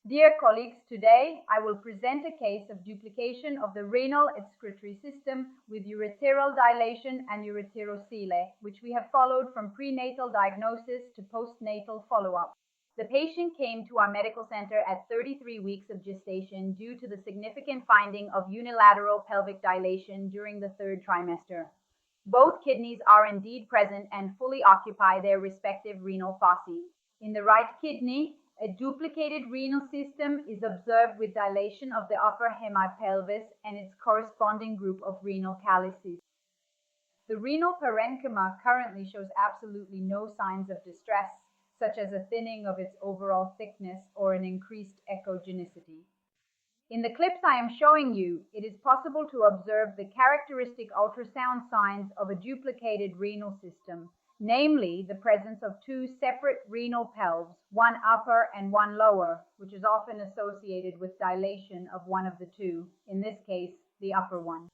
Dear colleagues, today I will present a case of duplication of the renal excretory system with ureteral dilation and ureterocele, which we have followed from prenatal diagnosis to postnatal follow-up. The patient came to our medical center at 33 weeks of gestation due to the significant finding of unilateral pelvic dilation during the third trimester. Both kidneys are indeed present and fully occupy their respective renal fossae. In the right kidney, a duplicated renal system is observed with dilation of the upper hemipelvis and its corresponding group of renal calyces. The renal parenchyma currently shows absolutely no signs of distress, such as a thinning of its overall thickness or an increased echogenicity. In the clips I am showing you, it is possible to observe the characteristic ultrasound signs of a duplicated renal system, namely the presence of two separate renal pelves, one upper and one lower, which is often associated with dilation of one of the two, in this case, the upper one.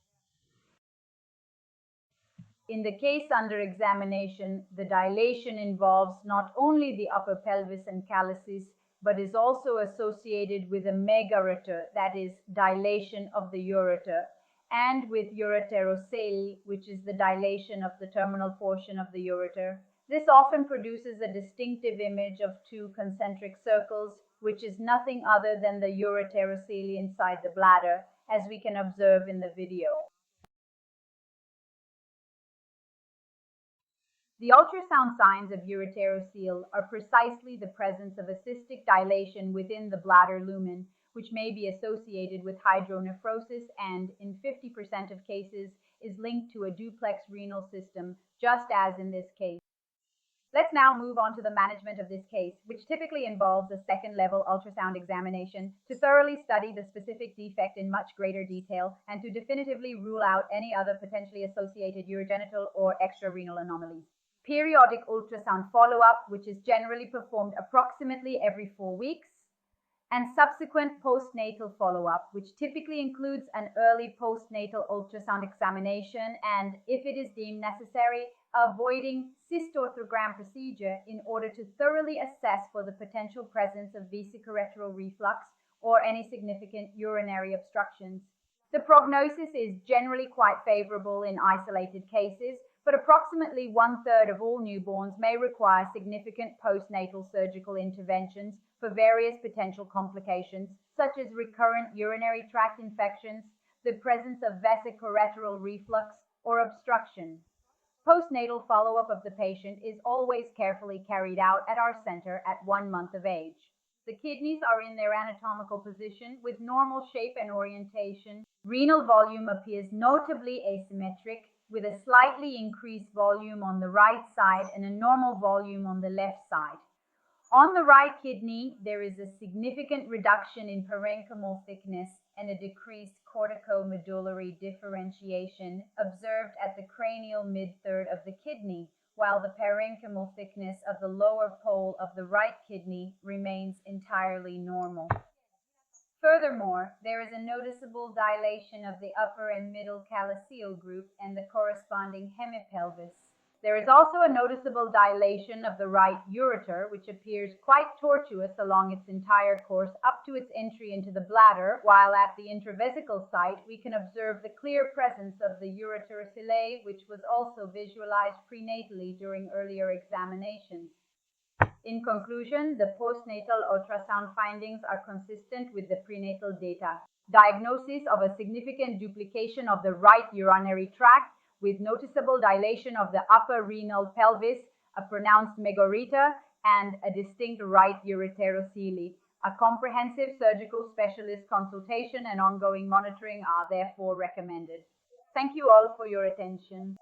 In the case under examination, the dilation involves not only the upper pelvis and calyces, but is also associated with a megareter, that is, dilation of the ureter, and with ureterocele, which is the dilation of the terminal portion of the ureter. This often produces a distinctive image of two concentric circles, which is nothing other than the ureterocele inside the bladder, as we can observe in the video. The ultrasound signs of ureterocele are precisely the presence of a cystic dilation within the bladder lumen, which may be associated with hydronephrosis and, in 50% of cases, is linked to a duplex renal system, just as in this case. Let's now move on to the management of this case, which typically involves a second-level ultrasound examination to thoroughly study the specific defect in much greater detail and to definitively rule out any other potentially associated urogenital or extrarenal anomalies. Periodic ultrasound follow-up, which is generally performed approximately every 4 weeks, and subsequent postnatal follow-up, which typically includes an early postnatal ultrasound examination and, if it is deemed necessary, avoiding cystorthogram procedure in order to thoroughly assess for the potential presence of vesicorectal reflux or any significant urinary obstructions. The prognosis is generally quite favorable in isolated cases, but approximately 1/3 of all newborns may require significant postnatal surgical interventions for various potential complications, such as recurrent urinary tract infections, the presence of vesicorectal reflux, or obstruction. Postnatal follow-up of the patient is always carefully carried out at our center at 1 month of age. The kidneys are in their anatomical position with normal shape and orientation. Renal volume appears notably asymmetric, with a slightly increased volume on the right side and a normal volume on the left side. On the right kidney, there is a significant reduction in parenchymal thickness and a decreased corticomedullary differentiation observed at the cranial mid-third of the kidney, while the parenchymal thickness of the lower pole of the right kidney remains entirely normal. Furthermore, there is a noticeable dilation of the upper and middle calyceal group and the corresponding hemipelvis. There is also a noticeable dilation of the right ureter, which appears quite tortuous along its entire course up to its entry into the bladder, while at the intravesical site we can observe the clear presence of the ureterocele, which was also visualized prenatally during earlier examinations. In conclusion, the postnatal ultrasound findings are consistent with the prenatal data. Diagnosis of a significant duplication of the right urinary tract with noticeable dilation of the upper renal pelvis, a pronounced megareter, and a distinct right ureterocele. A comprehensive surgical specialist consultation and ongoing monitoring are therefore recommended. Thank you all for your attention.